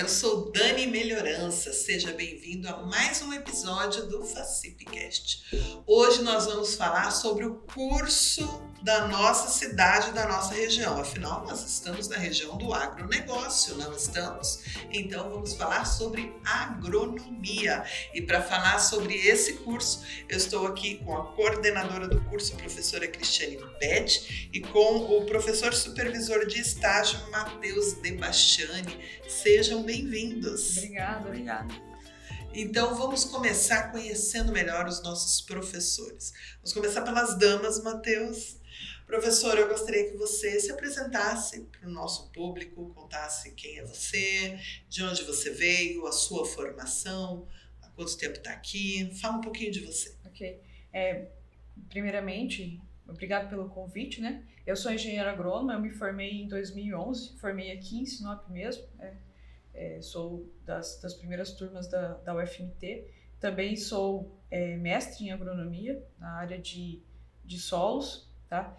eu sou Dani Melhorança, seja bem-vindo a mais um episódio do Facipcast. Hoje nós vamos falar sobre o curso da nossa cidade, da nossa região. Afinal, nós estamos na região do agronegócio, não estamos? Então vamos falar sobre agronomia. E para falar sobre esse curso, eu estou aqui com a coordenadora do curso, a professora Cristiane Pet, e com o professor supervisor de estágio, Matheus Debastiani. Sejam bem-vindos. Obrigada. Então, vamos começar conhecendo melhor os nossos professores. Vamos começar pelas damas, Matheus. Professora, eu gostaria que você se apresentasse para o nosso público, contasse quem é você, de onde você veio, a sua formação, há quanto tempo está aqui. Fala um pouquinho de você. Ok. Primeiramente, obrigado pelo convite, né? Eu sou engenheira agrônoma, eu me formei em 2011, formei aqui em Sinop mesmo, sou das primeiras turmas da UFMT. Também sou mestre em agronomia na área de solos, tá?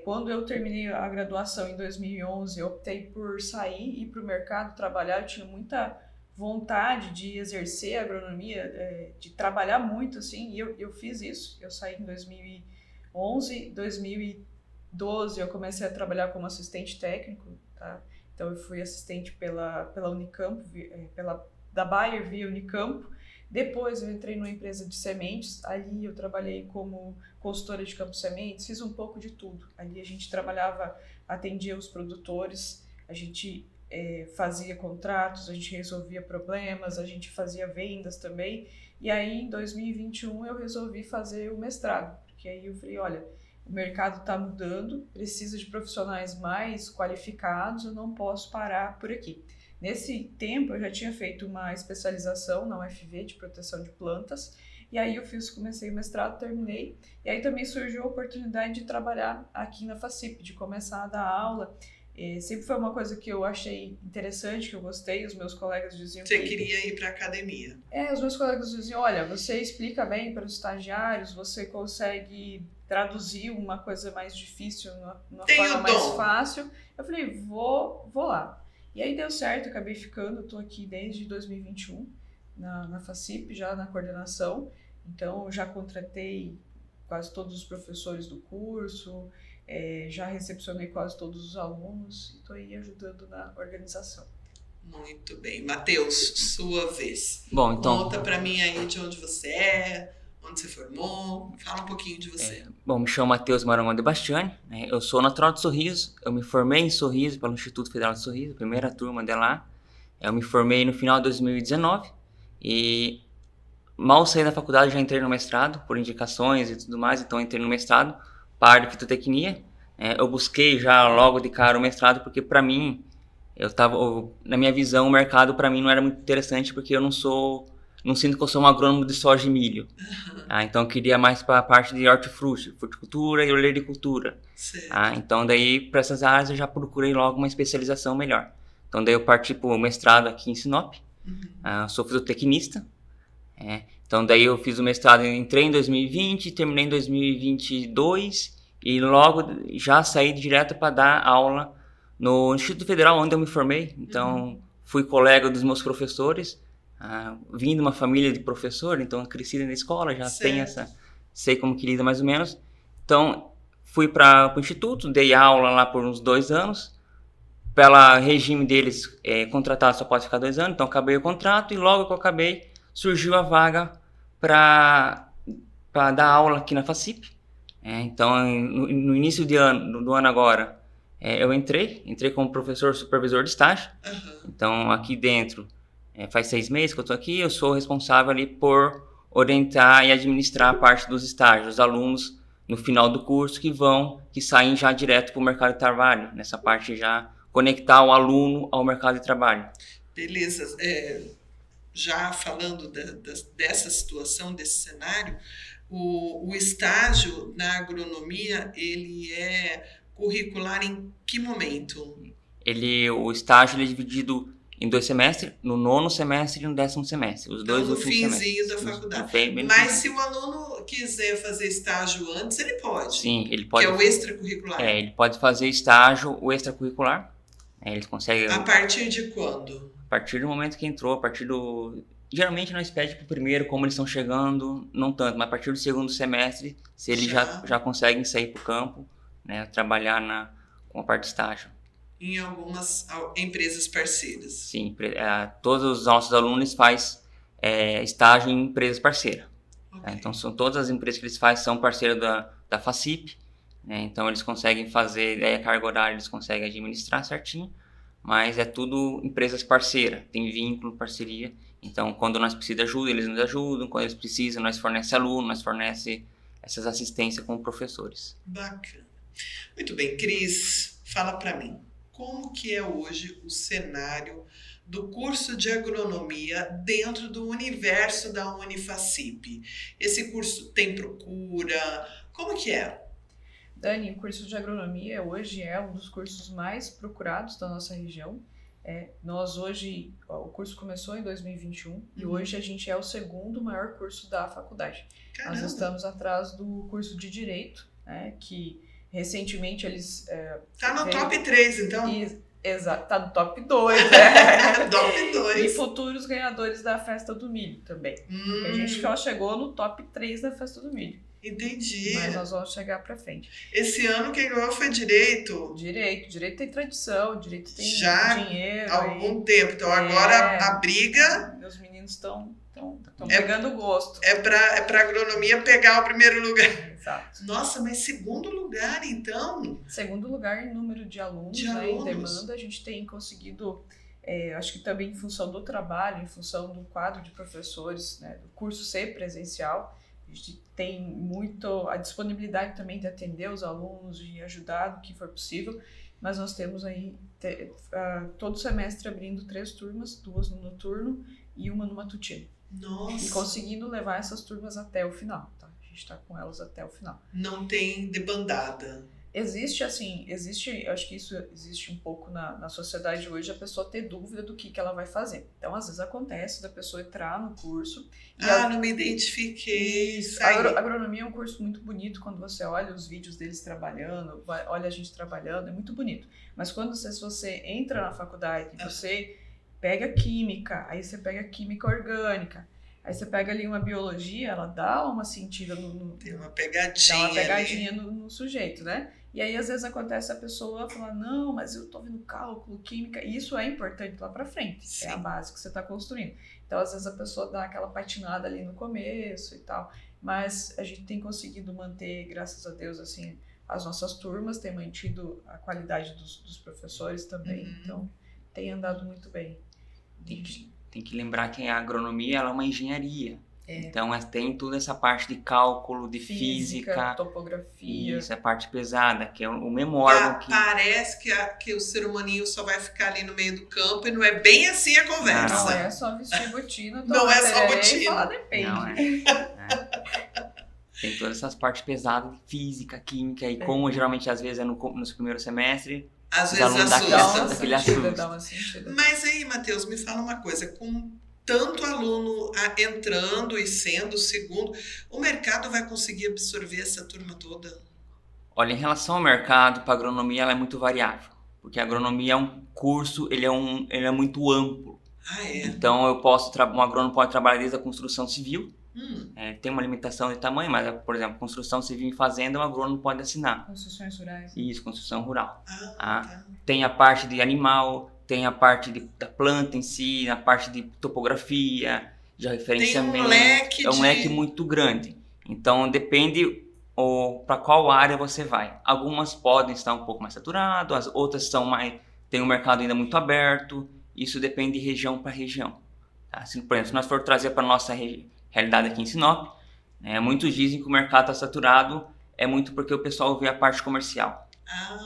Quando eu terminei a graduação em 2011, eu optei por sair e ir para o mercado trabalhar. Eu tinha muita vontade de exercer a agronomia, de trabalhar muito, assim, e eu fiz isso. Eu saí em 2011, 2012 eu comecei a trabalhar como assistente técnico, tá? Então eu fui assistente pela Unicamp, da Bayer via Unicamp. Depois eu entrei numa empresa de sementes, ali eu trabalhei como consultora de campo sementes, fiz um pouco de tudo. Ali a gente atendia os produtores, a gente fazia contratos, a gente resolvia problemas, a gente fazia vendas também. E aí em 2021 eu resolvi fazer o mestrado, porque aí eu falei, olha, o mercado está mudando, precisa de profissionais mais qualificados, eu não posso parar por aqui. Nesse tempo eu já tinha feito uma especialização na UFV de proteção de plantas, e aí comecei o mestrado, terminei, e aí também surgiu a oportunidade de trabalhar aqui na Facip, de começar a dar aula. Sempre foi uma coisa que eu achei interessante, que eu gostei. Os meus colegas diziam Você queria ir para a academia. Os meus colegas diziam, olha, você explica bem para os estagiários, você consegue traduzir uma coisa mais difícil numa forma mais fácil. Eu falei, vou lá. E aí deu certo, acabei ficando, estou aqui desde 2021 na Facip, já na coordenação. Então já contratei quase todos os professores do curso, já recepcionei quase todos os alunos e estou aí ajudando na organização. Muito bem. Matheus, sua vez. Bom, então, conta para mim aí de onde você é, onde você formou, fala um pouquinho de você. Me chamo Matheus Marangão Debastiani, né? Eu sou natural de Sorriso, eu me formei em Sorriso pelo Instituto Federal de Sorriso, primeira turma de lá. Eu me formei no final de 2019 e mal saí da faculdade já entrei no mestrado, por indicações e tudo mais, então entrei no mestrado, para de fitotecnia. Eu busquei já logo de cara o mestrado porque para mim, na minha visão, o mercado para mim não era muito interessante porque eu não sinto que eu sou um agrônomo de soja e milho. Então eu queria mais para a parte de hortifruti, fruticultura e olericultura. Então daí para essas áreas eu já procurei logo uma especialização melhor. Então daí eu parti para o mestrado aqui em Sinop. Sou fitotecnista. Então daí eu fiz o mestrado, entrei em 2020, terminei em 2022 e logo já saí direto para dar aula no Instituto Federal onde eu me formei. Então fui colega dos meus professores, vim de uma família de professor, então cresci na escola, já tenho sei como que lida mais ou menos. Então fui para o Instituto, dei aula lá por uns 2 anos. Pela regime deles, contratado só pode ficar 2 anos, então acabei o contrato e logo que eu acabei, surgiu a vaga para dar aula aqui na Facip. Então, no início do ano agora, eu entrei como professor supervisor de estágio. Então, aqui dentro, faz 6 meses que eu estou aqui, eu sou responsável ali por orientar e administrar a parte dos estágios, os alunos no final do curso que saem já direto para o mercado de trabalho, nessa parte já conectar o aluno ao mercado de trabalho. Beleza. Já falando dessa situação, desse cenário, o estágio na agronomia, ele é curricular em que momento? O estágio é dividido em 2 semestres, no 9º semestre e no 10º semestre. Os dois no finzinho da faculdade. Mas se o aluno quiser fazer estágio antes, ele pode? Sim, ele pode. Que é o extracurricular? Ele pode fazer estágio, o extracurricular. Eles conseguem, A partir de quando? a partir do momento que entrou, a partir do... Geralmente nós pedimos para o primeiro, como eles estão chegando, não tanto, mas a partir do segundo semestre, se eles já conseguem sair para o campo, né, trabalhar com a parte de estágio. Em algumas empresas parceiras. Sim, todos os nossos alunos fazem estágio em empresas parceiras. Okay. Então, todas as empresas que eles fazem são parceiras da FACIP, né? Então, eles conseguem fazer, a carga horária eles conseguem administrar certinho, mas é tudo empresas parceiras, tem vínculo, parceria. Então, quando nós precisamos de ajuda, eles nos ajudam, quando eles precisam, nós fornecemos aluno, nós fornecemos essas assistências com professores. Bacana. Muito bem, Cris, fala para mim, como que é hoje o cenário do curso de agronomia dentro do universo da Unifacip? Esse curso tem procura? Como que é? Dani, o curso de agronomia hoje é um dos cursos mais procurados da nossa região. Nós hoje, o curso começou em 2021 e hoje a gente é o segundo maior curso da faculdade. Caramba. Nós estamos atrás do curso de Direito, né, que recentemente eles... Tá no top 3, então? Exato, tá no top 2, né? Top 2. E futuros ganhadores da Festa do Milho também. Porque a gente só chegou no top 3 da Festa do Milho. Entendi. Mas nós vamos chegar pra frente. Esse ano quem ganhou foi Direito. Direito tem tradição, Direito tem Já dinheiro. Há algum tempo. Então agora a briga... Meus meninos estão pegando gosto. É pra agronomia pegar o primeiro lugar. Exato. Nossa, mas segundo lugar, então? Segundo lugar em número de alunos, né, em demanda, a gente tem conseguido, acho que também em função do trabalho, em função do quadro de professores, né, do curso ser presencial, a gente tem muito a disponibilidade também de atender os alunos, de ajudar no que for possível, mas nós temos aí todo semestre abrindo 3 turmas, 2 no noturno e uma no matutino. Nossa. E conseguindo levar essas turmas até o final, tá? A gente está com elas até o final. Não tem debandada. Existe, acho que isso existe um pouco na sociedade hoje, a pessoa ter dúvida do que ela vai fazer. Então, às vezes acontece da pessoa entrar no curso e... não me identifiquei. Agronomia é um curso muito bonito quando você olha os vídeos deles trabalhando, olha a gente trabalhando, é muito bonito. Mas quando se você entra na faculdade e você pega química, aí você pega química orgânica, aí você pega ali uma biologia, ela dá uma sentida Tem uma pegadinha. Dá uma pegadinha no sujeito, né? E aí, às vezes, acontece a pessoa falar, não, mas eu tô vendo cálculo, química, e isso é importante lá pra frente. Sim. É a base que você tá construindo. Então, às vezes, a pessoa dá aquela patinada ali no começo e tal, mas a gente tem conseguido manter, graças a Deus, assim, as nossas turmas, tem mantido a qualidade dos professores também, então tem andado muito bem. Tem que lembrar que a agronomia ela é uma engenharia. Então tem toda essa parte de cálculo, de física, topografia. Isso, a parte pesada, que é o mesmo órgão que... Parece que o ser humaninho só vai ficar ali no meio do campo e não é bem assim a conversa. Não é só vestir botina, não é só botina. E falar depende. Não, Tem todas essas partes pesadas de física, química, e como geralmente às vezes é nos primeiros semestres, às vezes assusta. Dá uma sentida. Mas aí, Matheus, me fala uma coisa, com tanto aluno entrando e sendo o segundo, o mercado vai conseguir absorver essa turma toda? Olha, em relação ao mercado, para agronomia ela é muito variável, porque a agronomia é um curso, ele é muito amplo. Então um agrônomo pode trabalhar desde a construção civil, tem uma limitação de tamanho, mas, por exemplo, construção civil em fazenda, um agrônomo pode assinar. Construções rurais. Isso, construção rural. Tá. Tem a parte de animal, tem a parte da planta em si, a parte de topografia, de referenciamento. Tem um leque muito grande. Então, depende para qual área você vai. Algumas podem estar um pouco mais saturadas, as outras tem um mercado ainda muito aberto. Isso depende de região para região. Tá? Por exemplo, se nós for trazer para a nossa realidade aqui em Sinop, muitos dizem que o mercado está saturado, é muito porque o pessoal vê a parte comercial.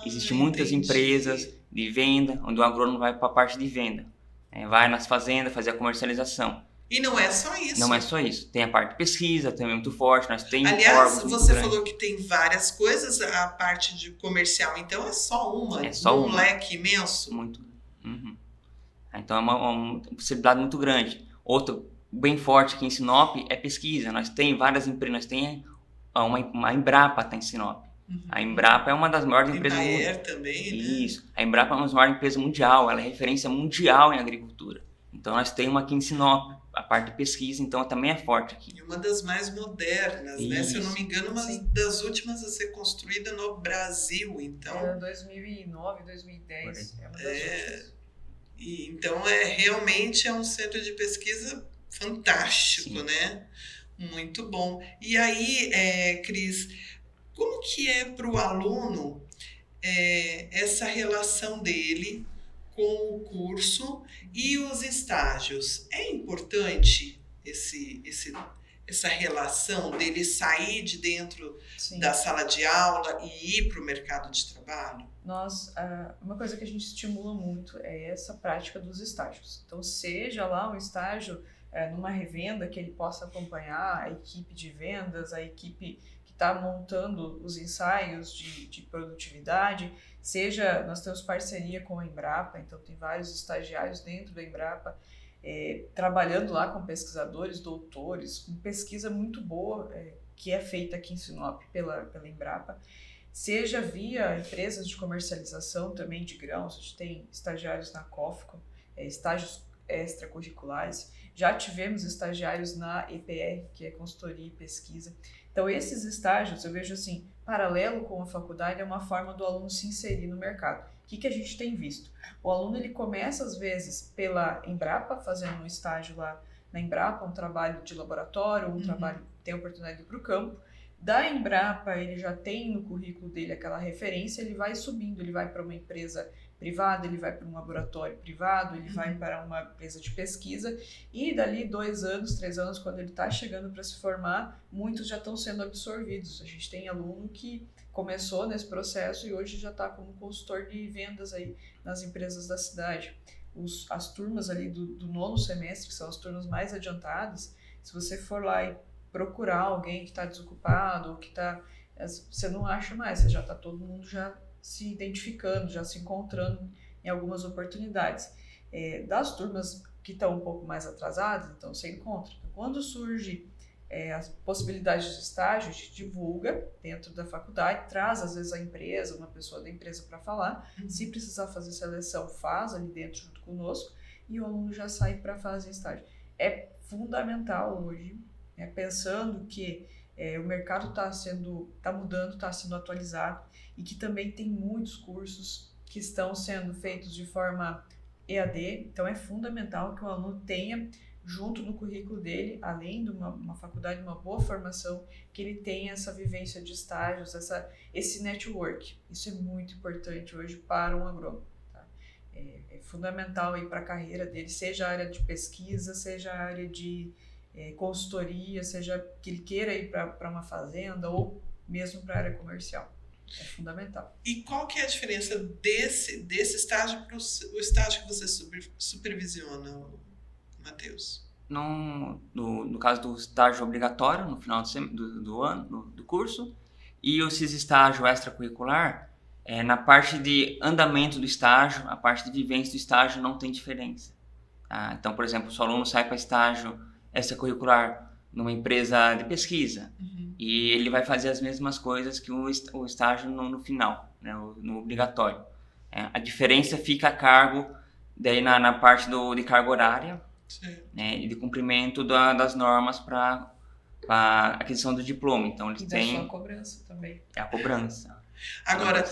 Existem muitas empresas de venda, onde o agrônomo vai para a parte de venda. Vai nas fazendas fazer a comercialização. E não é só isso. Não é só isso. Tem a parte de pesquisa, também muito forte. Aliás, você falou que tem várias coisas, a parte de comercial, então é só uma. É só um leque imenso. Muito. Então é uma possibilidade muito grande. Outro bem forte aqui em Sinop é pesquisa. Nós tem várias empresas, nós tem a Embrapa está em Sinop. A Embrapa é uma das maiores Tem empresas do mundo. Bayer também, né? Isso. A Embrapa é uma das maiores empresas mundial, ela é referência mundial em agricultura. Então nós temos aqui em Sinop, a parte de pesquisa, então também é forte aqui. E uma das mais modernas, né? Se eu não me engano, uma Sim. das últimas a ser construída no Brasil, então. É 2009, 2010. É uma das últimas. E, então realmente é um centro de pesquisa fantástico, Sim. né? Muito bom. E aí, Cris, como que é para o aluno essa relação dele com o curso e os estágios? É importante essa relação dele sair de dentro Sim. da sala de aula e ir para o mercado de trabalho? Uma coisa que a gente estimula muito é essa prática dos estágios. Então, seja lá um estágio numa revenda que ele possa acompanhar a equipe de vendas, a equipe que está montando os ensaios de produtividade, seja, nós temos parceria com a Embrapa, então tem vários estagiários dentro da Embrapa, trabalhando lá com pesquisadores, doutores, com pesquisa muito boa que é feita aqui em Sinop pela Embrapa, seja via empresas de comercialização também de grãos. A gente tem estagiários na COFCO, estágios extracurriculares, já tivemos estagiários na EPR, que é consultoria e pesquisa. Então esses estágios, eu vejo assim, paralelo com a faculdade, é uma forma do aluno se inserir no mercado. O que a gente tem visto? O aluno ele começa às vezes pela Embrapa, fazendo um estágio lá na Embrapa, um trabalho de laboratório, trabalho tem a oportunidade de ir para o campo. Da Embrapa, ele já tem no currículo dele aquela referência, ele vai subindo, ele vai para uma empresa privada, ele vai para um laboratório privado, ele vai para uma empresa de pesquisa, e dali 2 anos, 3 anos, quando ele está chegando para se formar, muitos já estão sendo absorvidos. A gente tem aluno que começou nesse processo e hoje já está como consultor de vendas aí nas empresas da cidade. As turmas ali do 9º semestre, que são as turmas mais adiantadas, se você for lá e procurar alguém que está desocupado, ou que está, você não acha mais, você já está todo mundo já se identificando, já se encontrando em algumas oportunidades. Das turmas que estão um pouco mais atrasadas, então você encontra. Quando surge as possibilidades de estágio, a gente divulga dentro da faculdade, traz às vezes a empresa, uma pessoa da empresa para falar, se precisar fazer seleção, faz ali dentro junto conosco, e o aluno já sai para fazer estágio. É fundamental hoje, pensando que o mercado está mudando, está sendo atualizado, e que também tem muitos cursos que estão sendo feitos de forma EAD, então é fundamental que o aluno tenha junto no currículo dele, além de uma faculdade, uma boa formação, que ele tenha essa vivência de estágios, esse network. Isso é muito importante hoje para um agrônomo. Tá? É fundamental para a carreira dele, seja a área de pesquisa, seja a área de consultoria, seja que ele queira ir para uma fazenda ou mesmo para a área comercial. É fundamental. E qual que é a diferença desse estágio para o estágio que você supervisiona, Matheus? No caso do estágio obrigatório, no final do ano, do curso, e esses estágio extracurricular, na parte de andamento do estágio, a parte de vivência do estágio não tem diferença. Tá? Então, por exemplo, se o aluno sai para estágio extracurricular numa empresa de pesquisa, e ele vai fazer as mesmas coisas que o estágio no final, né, no obrigatório. A diferença fica a cargo daí na parte de carga horária, né, e de cumprimento das normas para a aquisição do diploma. Então eles têm da sua cobrança também. A cobrança. Agora,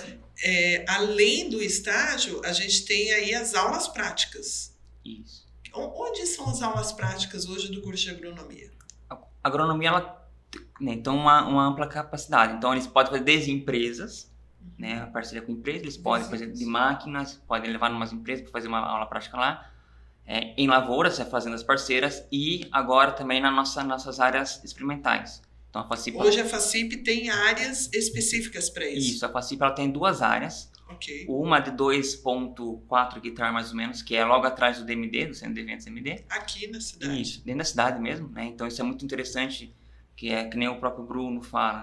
além do estágio, a gente tem aí as aulas práticas. Isso. Onde são as aulas práticas hoje do curso de agronomia? A agronomia, ela tem uma ampla capacidade. Então, eles podem fazer desde empresas, né, a parceria com empresas, eles podem fazer de máquinas, podem levar em umas empresas para fazer uma aula prática lá, em lavouras, fazendas parceiras, e agora também nas nossas áreas experimentais. Então, hoje a FACIP tem áreas específicas para isso? Isso, a FACIP ela tem 2 áreas. Okay. Uma de 2,4 hectares mais ou menos, que é logo atrás do DMD, do Centro de Eventos MD. Aqui na cidade? Isso, dentro da cidade mesmo, né? Então isso é muito interessante, que nem o próprio Bruno fala,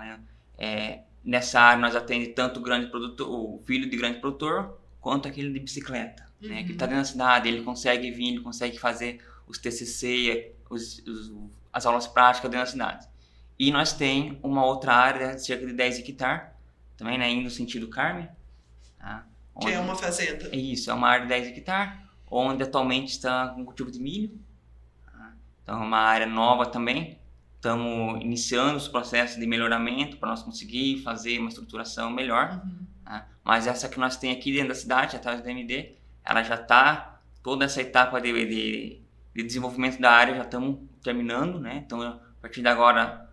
né? Nessa área nós atendemos tanto o filho de grande produtor, quanto aquele de bicicleta, né? Que está dentro da cidade, ele consegue vir, ele consegue fazer os TCC, as aulas práticas dentro da cidade. E nós temos uma outra área de cerca de 10 hectares, também, né, indo no sentido Carmen. Tá? Que é uma fazenda. Isso, é uma área de 10 hectares, onde atualmente está com cultivo de milho. Tá? Então é uma área nova também. Estamos iniciando os processos de melhoramento para nós conseguir fazer uma estruturação melhor. Tá? Mas essa que nós temos aqui dentro da cidade, atrás do DMD, ela já está, toda essa etapa de desenvolvimento da área já estamos terminando, né? Então a partir de agora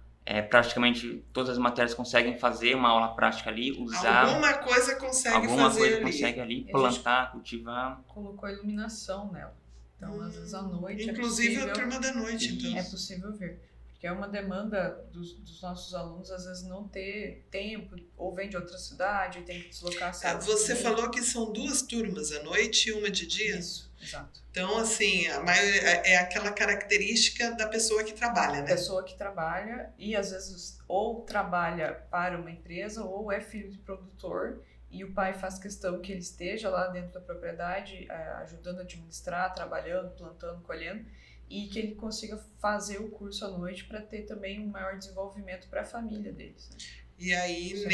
praticamente todas as matérias conseguem fazer uma aula prática ali, usar Alguma coisa consegue ali, plantar, cultivar. Colocou iluminação nela. Então, às vezes à noite inclusive é possível, a turma da noite, então. é possível ver. Porque é uma demanda dos nossos alunos, às vezes, não ter tempo, ou vem de outra cidade, tem que deslocar. Você falou que são 2 turmas à noite e uma de dia? Isso, exato. Então, assim, a maioria é aquela característica da pessoa que trabalha, né? Pessoa que trabalha e, às vezes, ou trabalha para uma empresa ou é filho de produtor e o pai faz questão que ele esteja lá dentro da propriedade, ajudando a administrar, trabalhando, plantando, colhendo, e que ele consiga fazer o curso à noite para ter também um maior desenvolvimento para a família deles. Né? E aí,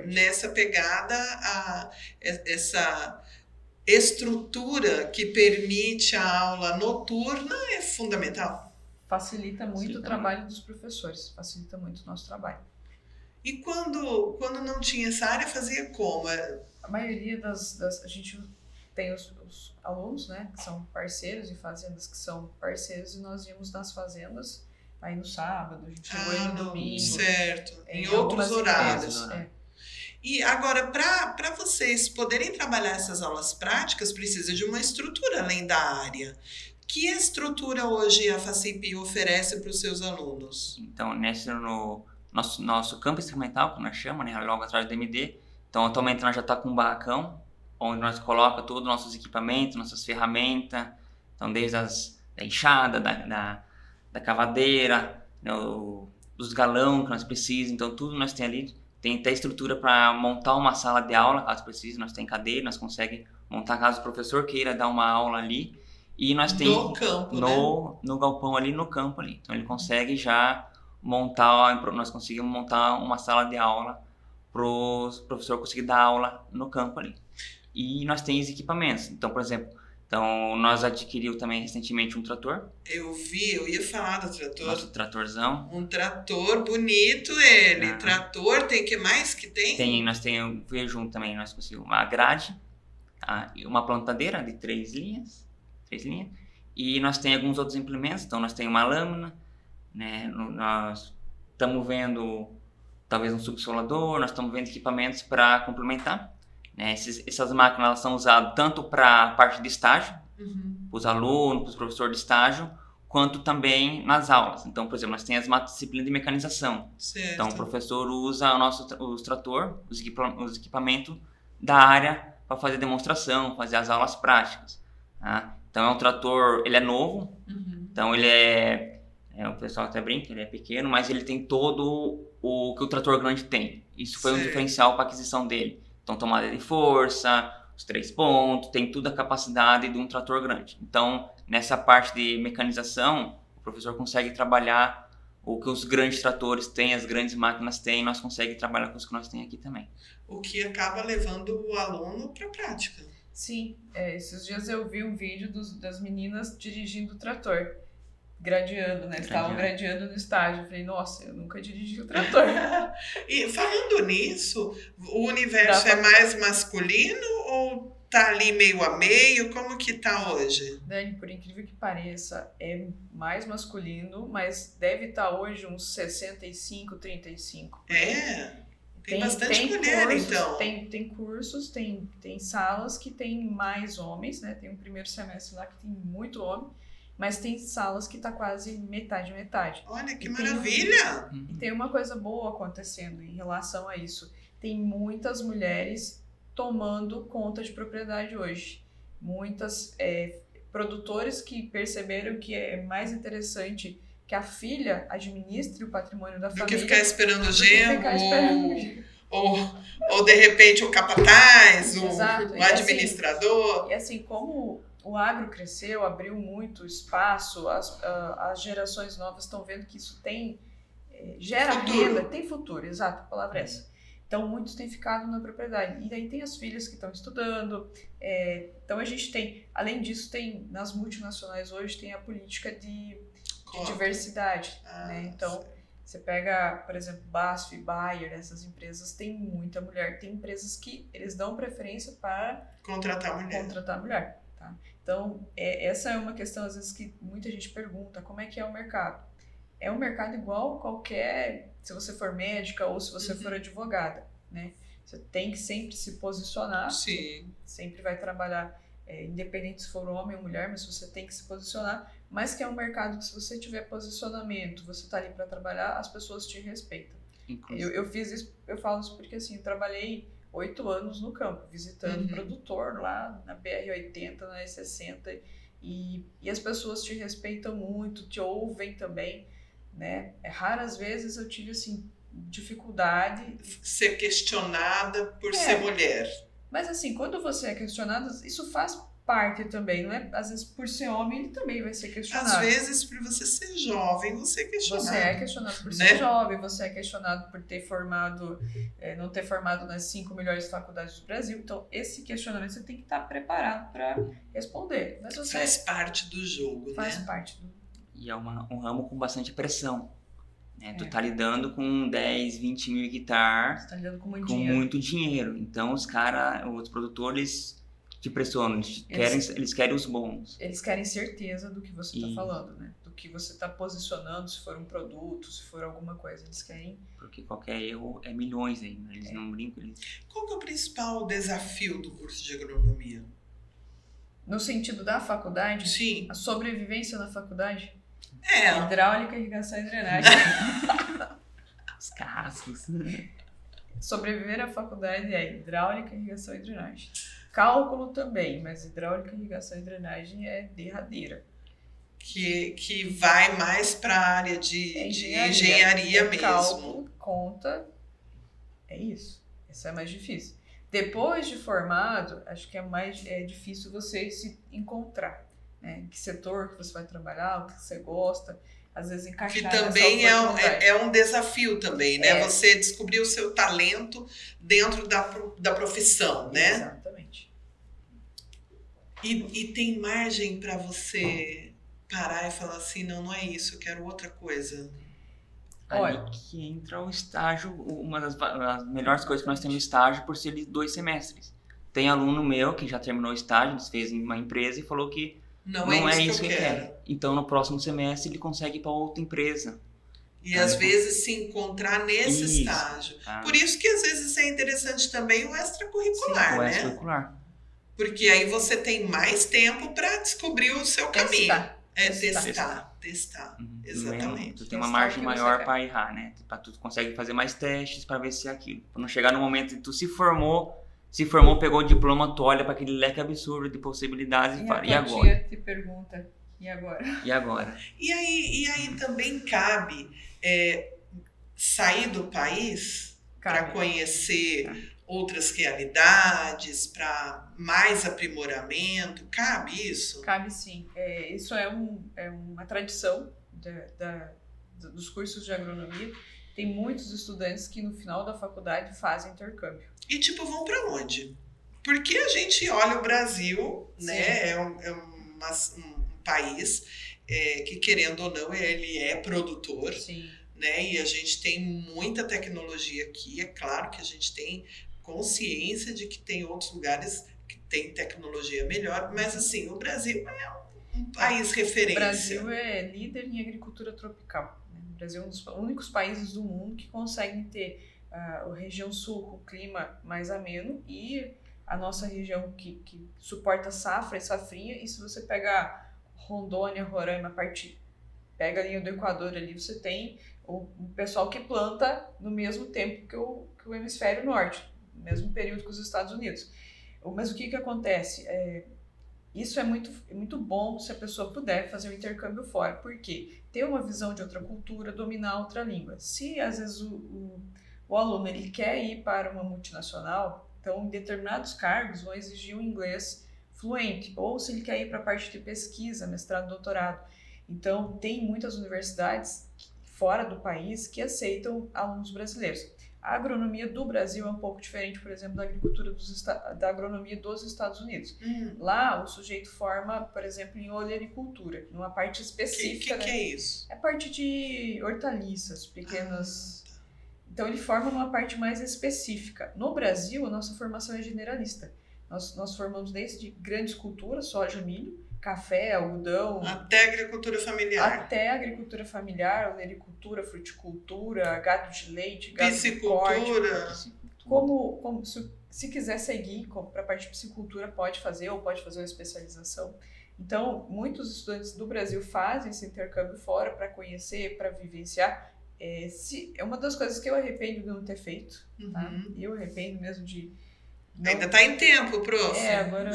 nessa pegada, essa estrutura que permite a aula noturna é fundamental. Facilita muito o trabalho dos professores, facilita muito o nosso trabalho. E quando não tinha essa área, fazia como? A maioria a gente tem os alunos, né, que são parceiros, e fazendas que são parceiros, e nós íamos nas fazendas aí no sábado, a gente chegou aí no domingo. Certo, em outros horários. Empresas, E agora, para vocês poderem trabalhar essas aulas práticas, precisa de uma estrutura além da área. Que estrutura hoje a FACIP oferece para os seus alunos? Então, no nosso campo experimental, que nós chamamos, né, logo atrás do DMD, então atualmente nós já está com um barracão, onde nós colocamos todos os nossos equipamentos, nossas ferramentas, então desde da enxada, da cavadeira, dos galões que nós precisamos, então tudo nós temos ali. Tem até estrutura para montar uma sala de aula, caso precise, nós temos cadeira, nós conseguimos montar caso o professor queira dar uma aula ali. E nós temos no campo, no galpão ali, no campo ali. Então ele consegue já montar, nós conseguimos montar uma sala de aula para o professor conseguir dar aula no campo ali. E nós temos equipamentos. Então, por exemplo, nós adquirimos também recentemente um trator. Eu ia falar do trator. Nosso tratorzão. Um trator bonito ele. Trator, tem que mais que tem? Nós temos, veio junto também, nós conseguimos uma grade, uma plantadeira de 3 linhas. E nós temos alguns outros implementos, então nós temos uma lâmina, né? Nós estamos vendo talvez um subsolador, nós estamos vendo equipamentos para complementar. Né? Essas máquinas elas são usadas tanto para a parte de estágio, para os alunos, para os professores de estágio, quanto também nas aulas. Então, por exemplo, nós temos as disciplinas de mecanização. Certo. Então, o professor usa os trator, os equipamentos da área para fazer demonstração, fazer as aulas práticas. Tá? Então, é um trator, ele é novo, então ele o pessoal até brinca, ele é pequeno, mas ele tem todo o que o trator grande tem. Isso foi um diferencial para a aquisição dele. Então, tomada de força, os 3 pontos, tem toda a capacidade de um trator grande. Então, nessa parte de mecanização, o professor consegue trabalhar o que os grandes tratores têm, as grandes máquinas têm, nós conseguimos trabalhar com os que nós temos aqui também. O que acaba levando o aluno para a prática. Sim, esses dias eu vi um vídeo das meninas dirigindo o trator, gradeando, né? Estavam gradeando no estágio. Eu falei, nossa, eu nunca dirigi o trator. E falando nisso, o universo é mais masculino ou tá ali meio a meio? Como que tá hoje? Dani, por incrível que pareça, é mais masculino, mas deve estar hoje uns 65, 35. Tem bastante mulher, cursos, então. Tem cursos, tem salas que tem mais homens, né? Tem um primeiro semestre lá que tem muito homem, mas tem salas que tá quase metade. Olha, que maravilha! E tem uma coisa boa acontecendo em relação a isso. Tem muitas mulheres tomando conta de propriedade hoje. Muitas produtores que perceberam que é mais interessante que a filha administre o patrimônio da família. Do que ficar esperando o genro, ou de repente o capataz, o administrador. Assim, e assim, como o agro cresceu, abriu muito espaço, as gerações novas estão vendo que isso gera renda, tem futuro, exato, a palavra é essa. Então, muitos têm ficado na propriedade. E daí tem as filhas que estão estudando. Então, a gente tem, além disso, tem nas multinacionais hoje, tem a política de diversidade. Né? Então, você pega, por exemplo, BASF, Bayer, essas empresas têm muita mulher. Tem empresas que eles dão preferência para contratar mulher. Tá? Então, essa é uma questão, às vezes, que muita gente pergunta, como é que é o mercado? É um mercado igual qualquer, se você for médica ou se você for advogada, né? Você tem que sempre se posicionar. Sim. Sempre vai trabalhar, independente se for homem ou mulher, mas você tem que se posicionar. Mas que é um mercado que, se você tiver posicionamento, você está ali para trabalhar, as pessoas te respeitam. Eu fiz isso, eu falo isso porque assim, eu trabalhei 8 anos no campo, visitando produtor lá na BR-80, na E60, e as pessoas te respeitam muito, te ouvem também, né? Raras vezes eu tive assim dificuldade ser questionada por ser mulher. Mas assim, quando você é questionado, isso faz parte também, não é? Às vezes por ser homem ele também vai ser questionado. Às vezes por você ser jovem você é questionado. Você é questionado por ser jovem, você é questionado por ter formado, não ter formado nas 5 melhores faculdades do Brasil. Então esse questionamento você tem que estar preparado para responder. Mas você faz parte do jogo, faz parte do... E é um ramo com bastante pressão. Né? Tu tá lidando com 10, 20 mil hectares, tá lidando com muito dinheiro. Então os produtores te pressionam, eles querem os bons. Eles querem certeza do que você está falando, né? Do que você está posicionando, se for um produto, se for alguma coisa. Eles querem... Porque qualquer erro é milhões aí, né? Eles não brincam. Qual que é o principal desafio do curso de agronomia? No sentido da faculdade? Sim. A sobrevivência na faculdade? É. Hidráulica, irrigação e drenagem. Os cascos. Sobreviver à faculdade é hidráulica, irrigação e drenagem. Cálculo também, mas hidráulica, irrigação e drenagem é derradeira. Que vai mais para a área de engenharia mesmo. Cálculo, conta, é isso. Isso é mais difícil. Depois de formado, acho que é difícil você se encontrar. Né? Que setor que você vai trabalhar, o que você gosta, às vezes encaixar. Que também é um desafio também, né? Você descobrir o seu talento dentro da profissão, né? Exatamente. E tem margem para você parar e falar assim, não é isso, eu quero outra coisa. Aí que entra o estágio, uma das melhores coisas que nós temos no estágio por ser de 2 semestres. Tem aluno meu que já terminou o estágio, ele fez em uma empresa e falou que não é isso que eu quero. Então, no próximo semestre, ele consegue ir para outra empresa. E às vezes se encontrar nesse estágio. Por isso que às vezes é interessante também o extracurricular, né? O extracurricular. Porque aí você tem mais tempo para descobrir o seu caminho. Testar. Exatamente. Tu tem uma margem maior para errar, né? Tu consegue fazer mais testes para ver se é aquilo. Para não chegar no momento que tu se formou, pegou o diploma, tu olha para aquele leque absurdo de possibilidades e fala, e agora? E a tia te pergunta, e agora? E agora? E aí também cabe sair do país para conhecer outras realidades, para mais aprimoramento. Cabe isso? Cabe sim. Isso é uma tradição dos cursos de agronomia. Tem muitos estudantes que no final da faculdade fazem intercâmbio. E vão para onde? Porque a gente olha o Brasil, né? É um país que, querendo ou não, ele é produtor. Sim. Né? E a gente tem muita tecnologia aqui. É claro que a gente tem consciência de que tem outros lugares que tem tecnologia melhor, mas assim, o Brasil é um país referência. O Brasil é líder em agricultura tropical. Né? O Brasil é um dos únicos países do mundo que conseguem ter a região sul com clima mais ameno e a nossa região que suporta safra e safrinha. E se você pegar Rondônia, Roraima, pega a linha do Equador ali, você tem o pessoal que planta no mesmo tempo que o hemisfério norte, no mesmo período que os Estados Unidos. Mas o que acontece? Isso é muito bom se a pessoa puder fazer um intercâmbio fora, porque ter uma visão de outra cultura, dominar outra língua. Se às vezes o aluno ele quer ir para uma multinacional, então em determinados cargos vão exigir um inglês fluente, ou se ele quer ir para a parte de pesquisa, mestrado, doutorado. Então tem muitas universidades fora do país que aceitam alunos brasileiros. A agronomia do Brasil é um pouco diferente, por exemplo, da agricultura da agronomia dos Estados Unidos. Lá, o sujeito forma, por exemplo, em olericultura, numa parte específica. Que é isso? É parte de hortaliças, pequenas... Então, ele forma numa parte mais específica. No Brasil, a nossa formação é generalista. Nós formamos desde grandes culturas, soja, milho, café, algodão... Até agricultura familiar. Até agricultura familiar, olericultura, fruticultura, gado de leite, gado piscicultura. de corte. Se quiser seguir para a parte de piscicultura, pode fazer ou pode fazer uma especialização. Então, muitos estudantes do Brasil fazem esse intercâmbio fora para conhecer, para vivenciar. É uma das coisas que eu arrependo de não ter feito. Tá? Eu arrependo mesmo de... Não... Ainda tá em tempo, prof. Agora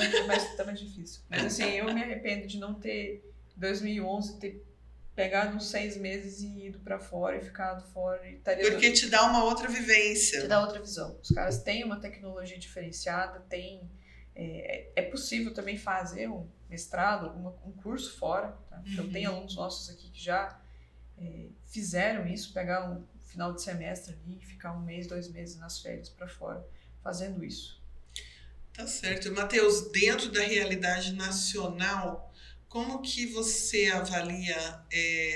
tá mais difícil. Mas assim, eu me arrependo de não ter, em 2011, ter pegado uns 6 meses e ido pra fora e ficado fora. Porque te dá uma outra vivência. Te dá outra visão. Os caras têm uma tecnologia diferenciada, é possível também fazer um mestrado, um curso fora. Tá? Então tem alunos nossos aqui que já fizeram isso, pegar um final de semestre ali e ficar 1 mês, 2 meses nas férias pra fora fazendo isso. Tá certo. Matheus, dentro da realidade nacional, como que você avalia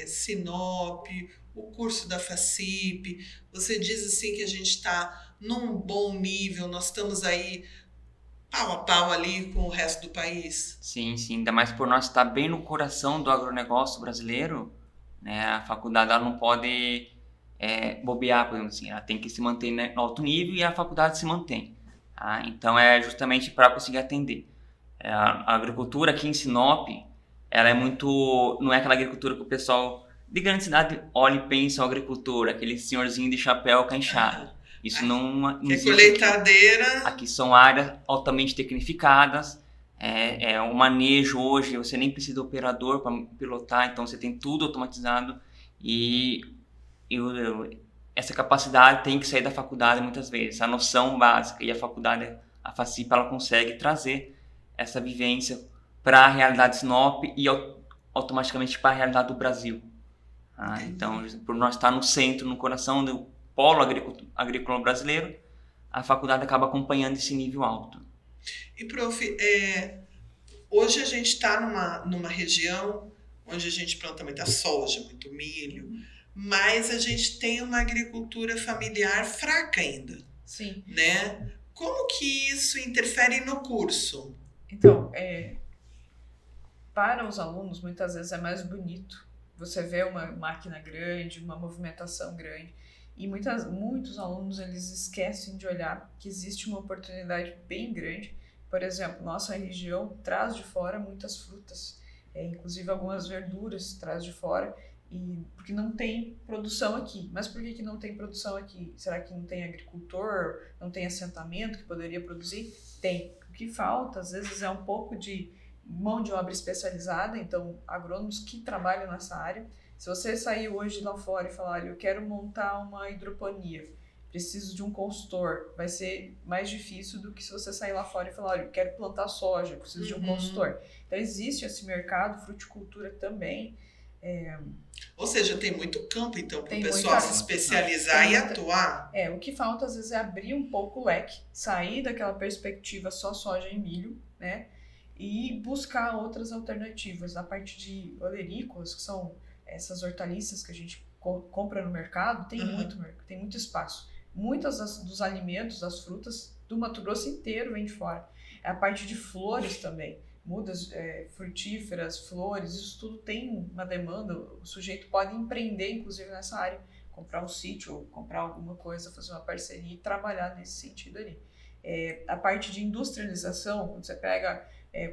Sinop, o curso da FACIP? Você diz assim que a gente está num bom nível, nós estamos aí pau a pau ali com o resto do país? Sim, ainda mais por nós estar bem no coração do agronegócio brasileiro, né? A faculdade ela não pode bobear, por exemplo assim, ela tem que se manter, né, no alto nível e a faculdade se mantém. Tá? Então é justamente para conseguir atender. A agricultura aqui em Sinop, ela não é aquela agricultura que o pessoal de grande cidade olha e pensa em agricultura, aquele senhorzinho de chapéu com a enxada. Isso não existe. Colheitadeira. Aqui são áreas altamente tecnificadas, o manejo hoje, você nem precisa de operador para pilotar, então você tem tudo automatizado e essa capacidade tem que sair da faculdade muitas vezes, a noção básica, e a faculdade, a FACIP, ela consegue trazer essa vivência para a realidade de Sinop e automaticamente para a realidade do Brasil. Então, por nós estar no centro, no coração do polo agrícola brasileiro, a faculdade acaba acompanhando esse nível alto. E, prof, hoje a gente está numa região onde a gente planta muita soja, muito milho, mas a gente tem uma agricultura familiar fraca ainda. Sim. Né? Como que isso interfere no curso? Então, para os alunos, muitas vezes é mais bonito. Você vê uma máquina grande, uma movimentação grande. E muitos alunos, eles esquecem de olhar que existe uma oportunidade bem grande. Por exemplo, nossa região traz de fora muitas frutas, inclusive algumas verduras traz de fora, porque não tem produção aqui. Mas por que não tem produção aqui? Será que não tem agricultor, não tem assentamento que poderia produzir? Tem. O que falta, às vezes, é um pouco de mão de obra especializada, então agrônomos que trabalham nessa área. Se você sair hoje lá fora e falar, olha, eu quero montar uma hidroponia, preciso de um consultor, vai ser mais difícil do que se você sair lá fora e falar, olha, eu quero plantar soja, preciso de um consultor. Então existe esse mercado, fruticultura também. Ou seja, tem muito campo, então, para o pessoal se especializar e atuar. O que falta, às vezes, é abrir um pouco o leque, sair daquela perspectiva só soja e milho, né? E buscar outras alternativas. Na parte de olerícolas, que são essas hortaliças que a gente compra no mercado, tem muito espaço. Muitos dos alimentos, das frutas, do Mato Grosso inteiro vem de fora. A parte de flores também. Mudas frutíferas, flores, isso tudo tem uma demanda. O sujeito pode empreender, inclusive, nessa área. Comprar um sítio, ou comprar alguma coisa, fazer uma parceria e trabalhar nesse sentido ali. A parte de industrialização, quando você pega,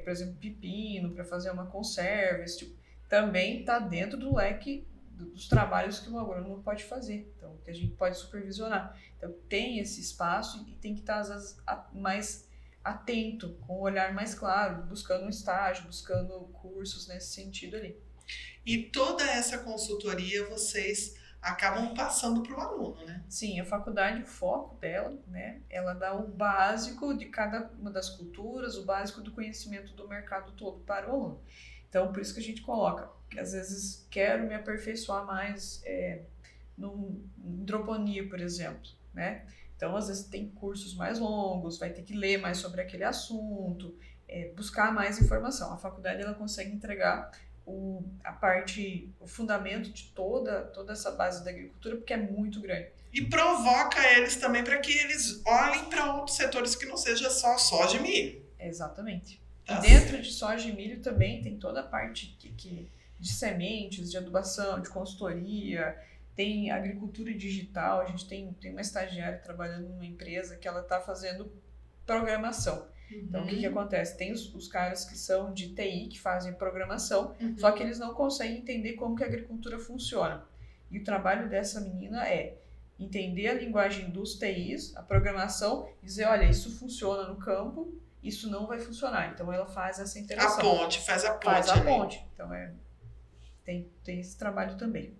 por exemplo, pepino para fazer uma conserva, esse tipo, também está dentro do leque dos trabalhos que o agrônomo pode fazer, então, que a gente pode supervisionar. Então, tem esse espaço e tem que estar, às vezes, mais atento, com um olhar mais claro, buscando um estágio, buscando cursos nesse sentido ali. E toda essa consultoria vocês acabam passando para o aluno, né? Sim, a faculdade, o foco dela, né, ela dá o básico de cada uma das culturas, o básico do conhecimento do mercado todo para o aluno. Então, por isso que a gente coloca, que às vezes quero me aperfeiçoar mais no hidroponia, por exemplo. né? Então, às vezes tem cursos mais longos, vai ter que ler mais sobre aquele assunto, buscar mais informação. A faculdade, ela consegue entregar o fundamento de toda essa base da agricultura, porque é muito grande. E provoca eles também para que eles olhem para outros setores que não seja só soja e milho. Exatamente. Tá E dentro certo. de soja e milho também tem toda a parte de sementes, de adubação, de consultoria, tem agricultura digital. A gente tem uma estagiária trabalhando numa empresa que ela está fazendo programação. Então, o que acontece? Tem os caras que são de TI, que fazem programação, só que eles não conseguem entender como que a agricultura funciona. E o trabalho dessa menina é entender a linguagem dos TIs, a programação, e dizer, olha, isso funciona no campo, isso não vai funcionar. Então, ela faz essa interação. Faz a ponte. Faz a ali. ponte. Então, tem esse trabalho também.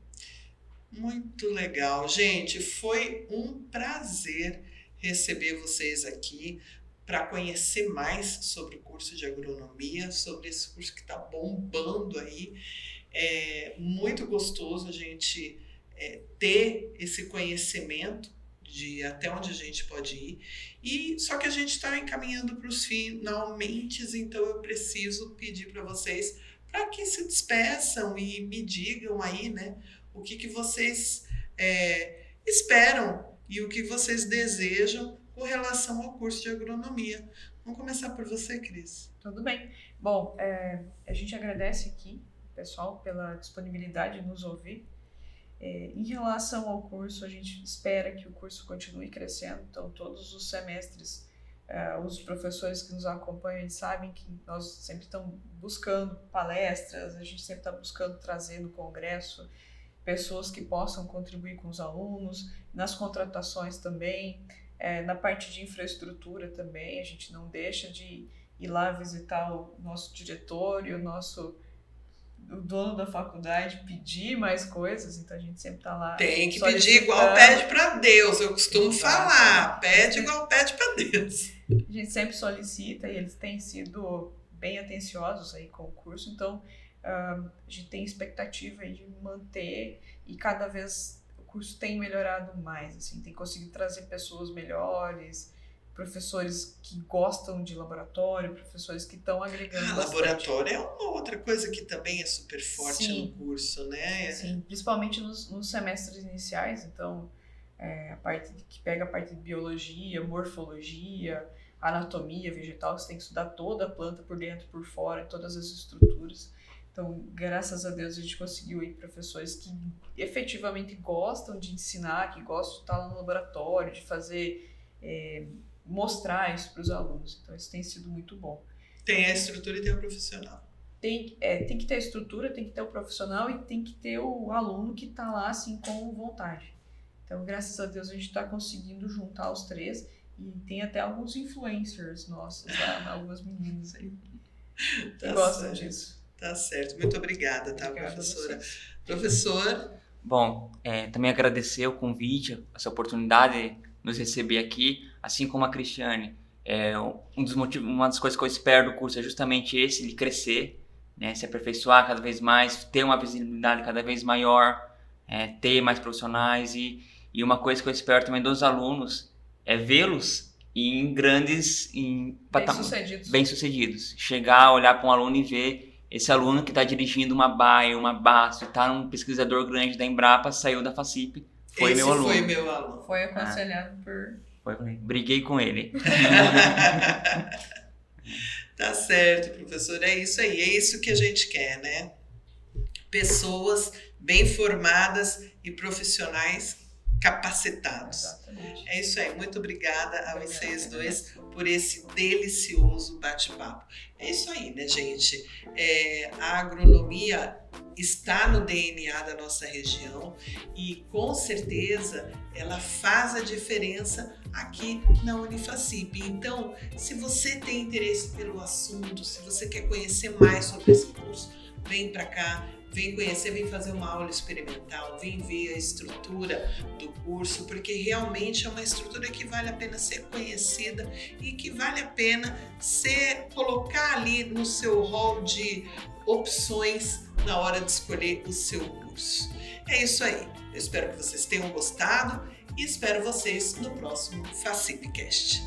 Muito legal. Gente, foi um prazer receber vocês aqui para conhecer mais sobre o curso de agronomia, sobre esse curso que está bombando aí. É muito gostoso a gente ter esse conhecimento de até onde a gente pode ir. Só que a gente está encaminhando para os finalmente, então eu preciso pedir para vocês para que se despeçam e me digam aí, né, o que vocês esperam e o que vocês desejam com relação ao curso de agronomia. Vamos começar por você, Cris. Tudo bem. Bom, a gente agradece aqui, pessoal, pela disponibilidade de nos ouvir. Em relação ao curso, a gente espera que o curso continue crescendo. Então, todos os semestres, os professores que nos acompanham, eles sabem que nós sempre estamos buscando palestras, a gente sempre está buscando trazer no congresso pessoas que possam contribuir com os alunos, nas contratações também, na parte de infraestrutura também. A gente não deixa de ir lá visitar o nosso diretor e o dono da faculdade, pedir mais coisas, então a gente sempre está lá. Tem que pedir igual pede para Deus, eu costumo falar, pede igual pede para Deus. A gente sempre solicita e eles têm sido bem atenciosos aí com o curso, então a gente tem expectativa aí de manter, e cada vez o curso tem melhorado mais, assim, tem conseguido trazer pessoas melhores, professores que gostam de laboratório, professores que estão agregando bastante. Laboratório é uma outra coisa que também é super forte no curso, né? Sim, principalmente nos semestres iniciais. Então, a parte que pega a parte de biologia, morfologia, anatomia vegetal, você tem que estudar toda a planta por dentro, por fora, todas as estruturas. Então, graças a Deus, a gente conseguiu aí professores que efetivamente gostam de ensinar, que gostam de estar lá no laboratório, de fazer, mostrar isso para os alunos. Então, isso tem sido muito bom. Tem a estrutura e tem o profissional. Tem que ter a estrutura, tem que ter o profissional e tem que ter o aluno que está lá assim com vontade. Então, graças a Deus, a gente está conseguindo juntar os três, e tem até alguns influencers nossos lá, algumas meninas aí que gostam disso. Tá certo. Muito obrigada, tá, Obrigada, professora? Professor? Bom, também agradecer o convite, essa oportunidade de nos receber aqui, assim como a Cristiane. Uma das coisas que eu espero do curso é justamente esse, de crescer, né, se aperfeiçoar cada vez mais, ter uma visibilidade cada vez maior, ter mais profissionais, e uma coisa que eu espero também dos alunos é vê-los em grandes... bem-sucedidos. Chegar, olhar para um aluno e ver esse aluno que está dirigindo uma Bayer, uma Basso, está um pesquisador grande da Embrapa, saiu da FACIP, foi meu aluno. Foi aconselhado por... Briguei com ele. Tá certo, professor. É isso aí. É isso que a gente quer, né? Pessoas bem formadas e profissionais capacitados. Exatamente. É isso aí. Muito obrigada a vocês dois por esse delicioso bate-papo. É isso aí, né, gente? A agronomia está no DNA da nossa região e, com certeza, ela faz a diferença aqui na Unifacip. Então, se você tem interesse pelo assunto, se você quer conhecer mais sobre esse curso, vem para cá, vem conhecer, vem fazer uma aula experimental, vem ver a estrutura do curso, porque realmente é uma estrutura que vale a pena ser conhecida e que vale a pena colocar ali no seu hall de opções na hora de escolher o seu curso. É isso aí. Eu espero que vocês tenham gostado e espero vocês no próximo FACIPcast.